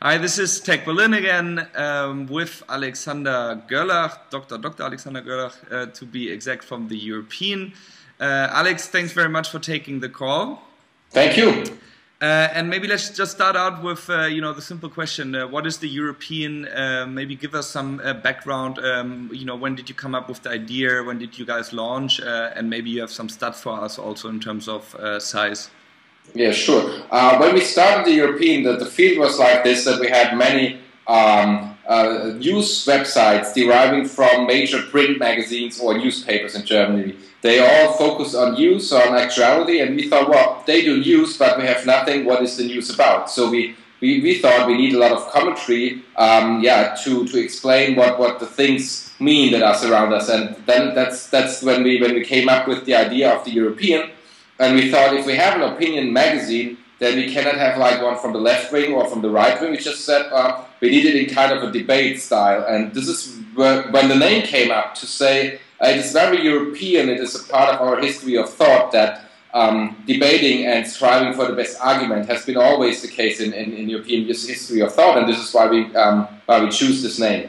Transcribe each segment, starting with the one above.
Hi, this is TechBerlin again with Alexander Goerlach, Dr. Alexander Goerlach, to be exact, from the European. Alex, thanks very much for taking the call. Thank you. And maybe let's just start out with the simple question: what is the European? Maybe give us some background. When did you come up with the idea? When did you guys launch? And maybe you have some stats for us also in terms of size. Yeah, sure. When we started the European, the field was like this, that we had many news websites deriving from major print magazines or newspapers in Germany. They all focus on news, on actuality, and we thought, well, they do news, but we have nothing. What is the news about? So we thought we need a lot of commentary, to explain what the things mean that are surround us. And then that's when we came up with the idea of the European. And we thought, if we have an opinion magazine, then we cannot have like one from the left wing or from the right wing. We just said we need it in kind of a debate style. And this is when the name came up, to say it is very European. It is a part of our history of thought that debating and striving for the best argument has been always the case in European history of thought. And this is why we choose this name.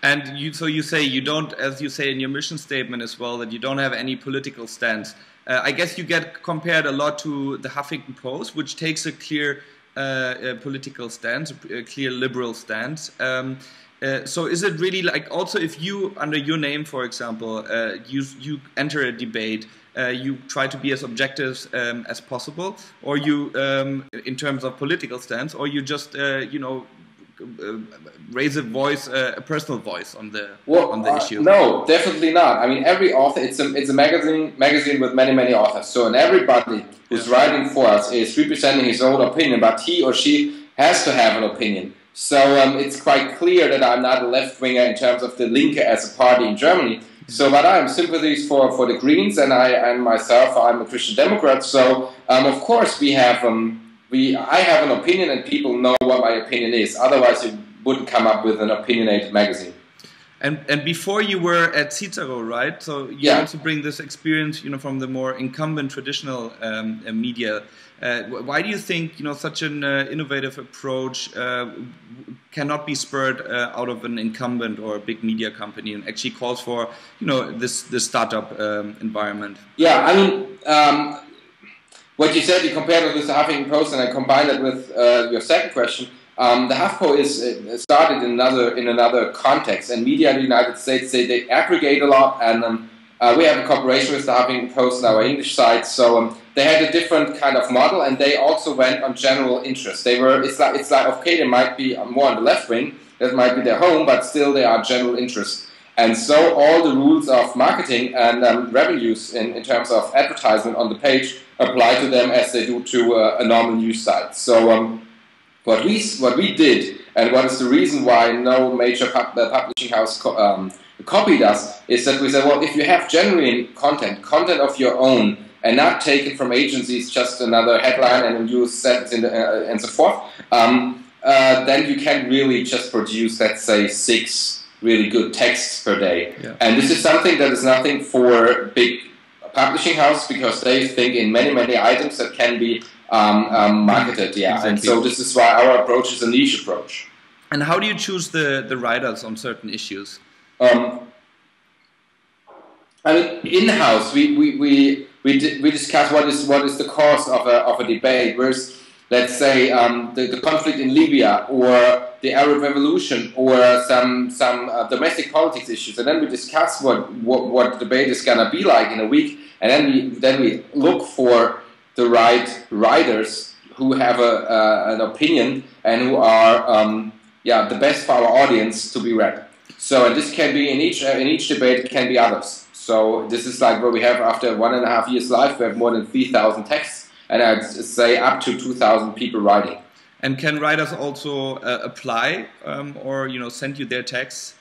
And so you say you don't, as you say in your mission statement as well, that you don't have any political stance. I guess you get compared a lot to the Huffington Post, which takes a clear political stance, a clear liberal stance. So is it really like, also if you, under your name, for example, you enter a debate, you try to be as objective as possible, or you, in terms of political stance, or you just, raise a voice, a personal voice on the issue? No, definitely not. I mean, every author, it's a magazine with many authors. So, and everybody who's writing for us is representing his own opinion, but he or she has to have an opinion. So it's quite clear that I'm not a left-winger in terms of the Linke as a party in Germany. So, but I have sympathies for the Greens, and I'm a Christian Democrat. So, of course, I have an opinion, and people know what my opinion is. Otherwise, you wouldn't come up with an opinionated magazine. And before you were at Cicero, right? So you also bring this experience, from the more incumbent traditional media. Why do you think, such an innovative approach cannot be spurred out of an incumbent or a big media company, and actually calls for, this startup environment? Yeah, I mean. What you said, you compared it with the Huffington Post, and I combined it with your second question. The HuffPo is started in another context, and media in the United States, they aggregate a lot, and we have a cooperation with the Huffington Post on our English site. So they had a different kind of model, and they also went on general interest. It's like okay, they might be more on the left wing, that might be their home, but still they are general interest. And so all the rules of marketing and revenues in terms of advertisement on the page apply to them as they do to a normal news site. So what we did, and what is the reason why no major publishing house copied us, is that we said, well, if you have genuine content of your own, and not taken from agencies, just another headline and a news sentence and so forth, then you can really just produce, let's say, 6 really good texts per day. Yeah. And this is something that is nothing for big publishing houses, because they think in many items that can be marketed. Yeah, exactly. And so this is why our approach is a niche approach. And how do you choose the writers on certain issues? I mean, in-house we discuss what is the cause of a debate. Whereas, let's say, the conflict in Libya, or the Arab Revolution, or some domestic politics issues, and then we discuss what debate is gonna be like in a week, and then we look for the right writers who have an opinion and who are the best for our audience to be read. So, and this can be in each debate, it can be others. So this is like where we have, after 1.5 years live, we have more than 3,000 texts, and I'd say up to 2,000 people writing. And can writers also apply or send you their texts?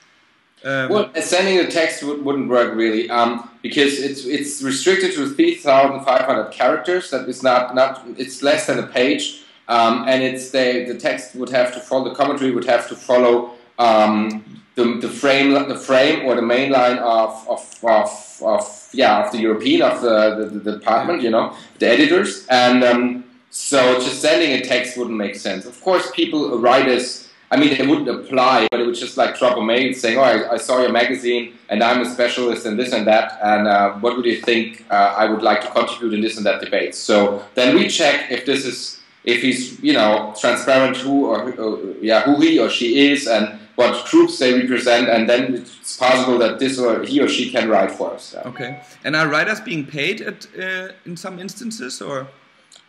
Well, sending a text wouldn't work really, because it's restricted to 3,500 characters. That is it's less than a page, and the text would have to follow, the commentary would have to follow the frame or the main line of the European, of the department, the editors, and So just sending a text wouldn't make sense. Of course, writers, I mean, they wouldn't apply, but it would just like drop a mail saying, oh, I saw your magazine and I'm a specialist in this and that, and what would you think I would like to contribute in this and that debate? So then we check if he's, you know, transparent who he or she is and what groups they represent, and then it's possible that he or she can write for us. Okay. And are writers being paid in some instances, or?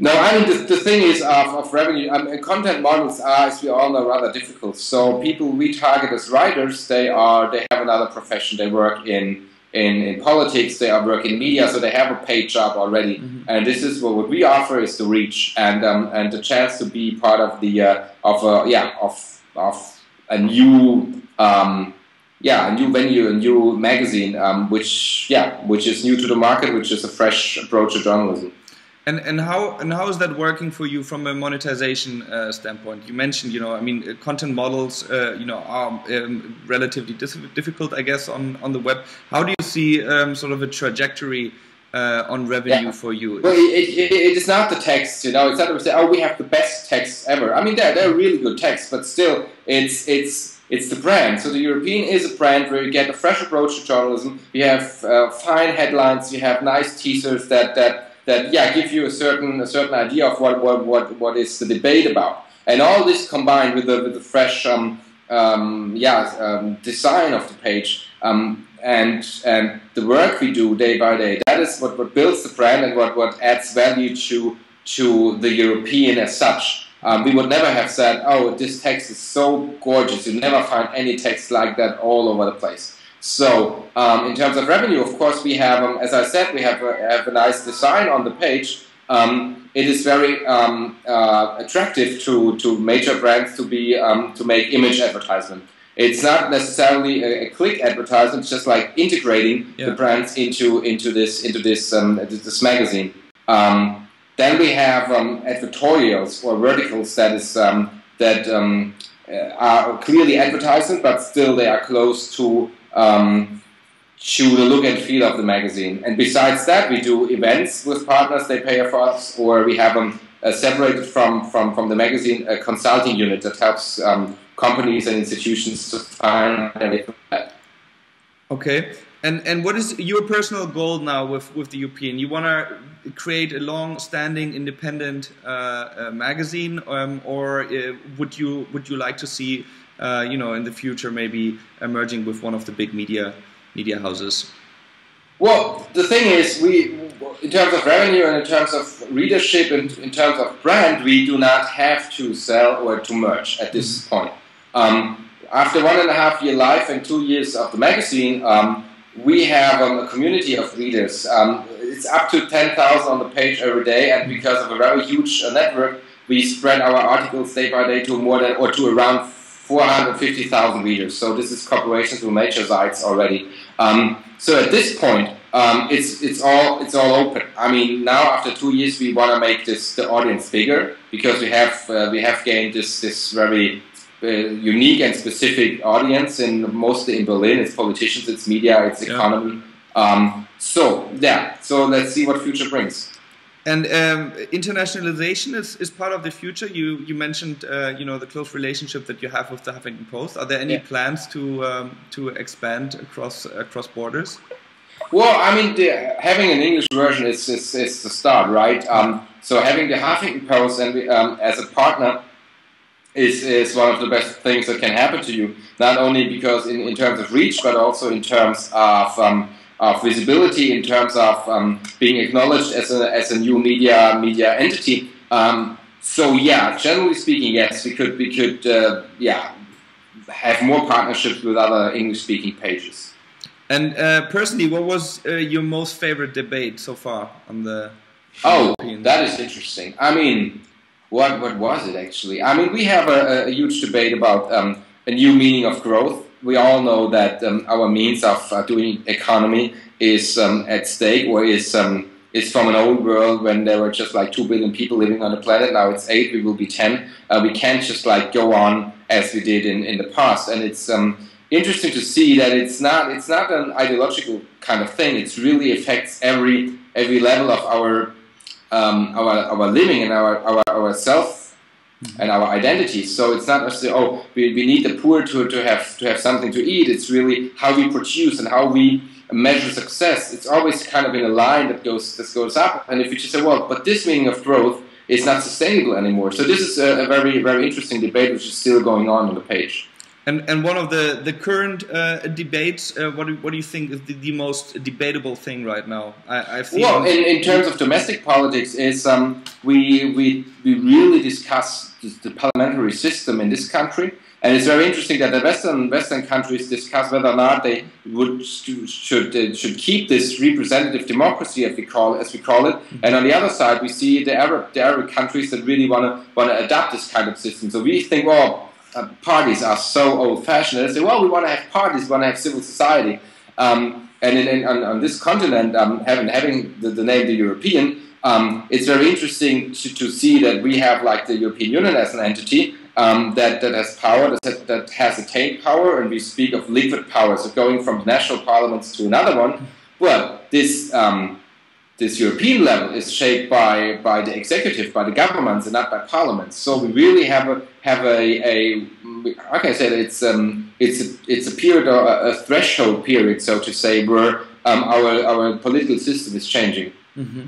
No, I mean, the thing is of revenue, content models are, as we all know, rather difficult. So people we target as writers, they have another profession. They work in politics, they work in media, so they have a paid job already. Mm-hmm. And this is what we offer is the reach and the chance to be part of the a new venue, a new magazine, which is new to the market, which is a fresh approach to journalism. And how is that working for you from a monetization standpoint? You mentioned, you know, I mean, content models, you know, are relatively difficult, I guess, on the web. How do you see sort of a trajectory on revenue for you? Well, it is not the text, you know. It's not to say, oh, we have the best texts ever. I mean, they're really good texts, but still, it's the brand. So the European is a brand where you get a fresh approach to journalism. You have fine headlines. You have nice teasers that give you a certain idea of what is the debate about, and all this combined with the fresh design of the page and the work we do day by day. That is what builds the brand and what adds value to the European as such. We would never have said, oh, this text is so gorgeous. You never find any text like that all over the place. So, in terms of revenue, of course, we have, as I said, we have a nice design on the page. It is very attractive to major brands to make image advertisement. It's not necessarily a click advertisement; it's just like integrating the brands into this magazine. Then we have advertorials or verticals that are clearly advertisement, but still they are close to the look and feel of the magazine. And besides that, we do events with partners, they pay for us, or we have separated from the magazine a consulting unit that helps companies and institutions to find everything. Okay. And what is your personal goal now with the European? You want to create a long-standing independent magazine, or would you like to see in the future maybe emerging with one of the big media houses? Well, the thing is, in terms of revenue and in terms of readership and in terms of brand, we do not have to sell or to merge at this point. After 1.5 year life and 2 years of the magazine, we have a community of readers. It's up to 10,000 on the page every day, and because of a very huge network, we spread our articles day by day to around 450,000 readers. So this is cooperations with major sites already. So at this point, it's all open. I mean, now after 2 years, we want to make the audience bigger because we have gained this very unique and specific audience, mostly in Berlin. It's politicians, it's media, it's economy. So let's see what future brings. And internationalization is part of the future. You mentioned the close relationship that you have with the Huffington Post. Are there any plans to expand across borders? Well, I mean, having an English version is the start, right? So having the Huffington Post and as a partner is one of the best things that can happen to you. Not only because in terms of reach, but also in terms of visibility, in terms of being acknowledged as a new media entity. So yeah, generally speaking, yes, we could have more partnerships with other English-speaking pages. And personally, what was your most favorite debate so far on the? European? That is interesting. I mean, what was it actually? I mean, we have a huge debate about a new meaning of growth. We all know that our means of doing economy is at stake, or is from an old world when there were just like 2 billion people living on the planet. Now it's 8, we will be 10. We can't just like go on as we did in the past. And it's interesting to see that it's not an ideological kind of thing. It really affects every level of our living and our self and our identity. So it's not just we need the poor to have something to eat. It's really how we produce and how we measure success. It's always kind of in a line that goes up. And if you just say, well, but this meaning of growth is not sustainable anymore. So this is a very, very interesting debate which is still going on the page. And one of the current debates, what do you think is the most debatable thing right now? I've seen. Well, in terms of domestic politics, is we really discuss the parliamentary system in this country, and it's very interesting that the Western countries discuss whether or not they should keep this representative democracy, as we call it. And on the other side, we see the Arab countries that really want to adopt this kind of system. So we think, well, parties are so old-fashioned. They say, well, we want to have parties, we want to have civil society. And on this continent, having the name the European, it's very interesting to see that we have like the European Union as an entity that has power, that has attained power, and we speak of liquid power, so going from national parliaments to another one. Well, this European level is shaped by the executive, by the governments, and not by parliaments. So we really have a how can I say that it's a period, or a threshold period, so to say, where our political system is changing. Mm-hmm.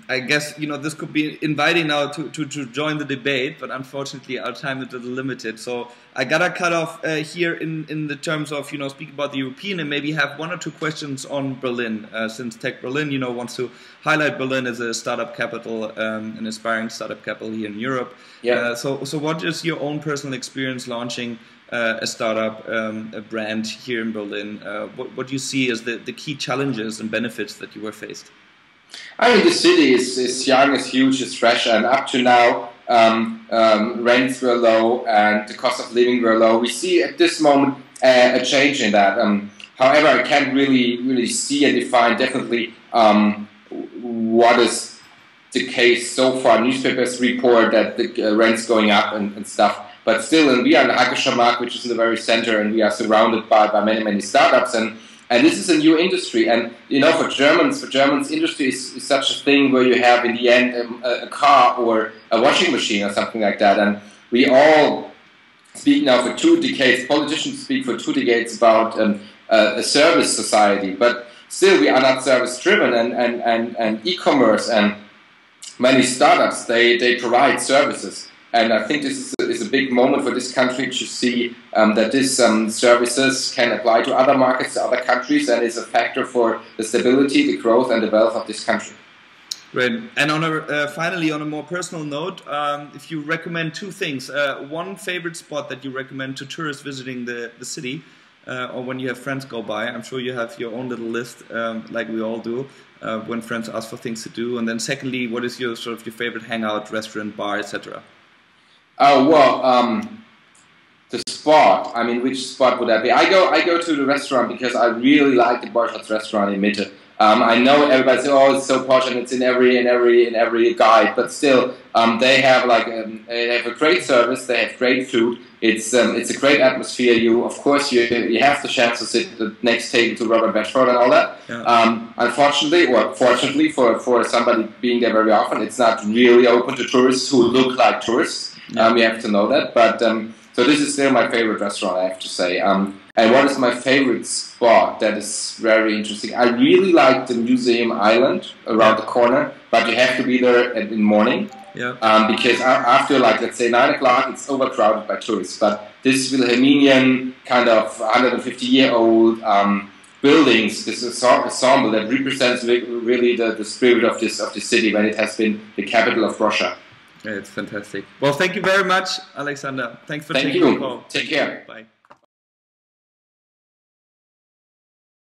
I guess this could be inviting now to join the debate, but unfortunately our time is limited. So I gotta cut off here in the terms of speak about the European, and maybe have one or two questions on Berlin, since TechBerlin wants to highlight Berlin as a startup capital, an aspiring startup capital here in Europe. Yeah. So what is your own personal experience launching a startup, a brand here in Berlin? What do you see as the key challenges and benefits that you were faced? I mean, the city is young, is huge, is fresh, and up to now, rents were low and the cost of living were low. We see at this moment a change in that. However, I can't really see and define definitely what is the case so far. Newspapers report that the rent's going up and stuff, but still, and we are in the Hackescher Markt, which is in the very center, and we are surrounded by many startups, and this is a new industry, and for Germans, industry is such a thing where you have in the end a car or a washing machine or something like that. And we all speak now for 2 decades. Politicians speak for 2 decades about a service society, but still we are not service driven. And e-commerce and many startups they provide services. And I think this is a big moment for this country to see that these services can apply to other markets, to other countries, and is a factor for the stability, the growth, and the wealth of this country. Great. And finally, on a more personal note, if you recommend 2 things, one favorite spot that you recommend to tourists visiting the city, or when you have friends go by. I'm sure you have your own little list, like we all do, when friends ask for things to do. And then secondly, what is your favorite hangout, restaurant, bar, etc.? Oh, well, the spot. I mean, which spot would that be? I go to the restaurant because I really like the Goerlach restaurant in Mitte. I know everybody says, "Oh, it's so posh and it's in every guide," but still, they have they have a great service. They have great food. It's a great atmosphere. Of course, you have the chance to sit at the next table to Robert Bedford and all that. Yeah. Unfortunately, or fortunately for somebody being there very often, it's not really open to tourists who look like tourists. Yeah. You have to know that, but so this is still my favorite restaurant, I have to say. And what is my favorite spot that is very interesting? I really like the Museum Island around the corner, but you have to be there in the morning. Yeah. Because after, let's say 9 o'clock, it's overcrowded by tourists. But this Wilhelminian kind of 150-year-old buildings, this ensemble that represents really the spirit of this city when it has been the capital of Russia. Yeah, it's fantastic. Well, thank you very much, Alexander. Thanks for taking the call. Take care. Bye.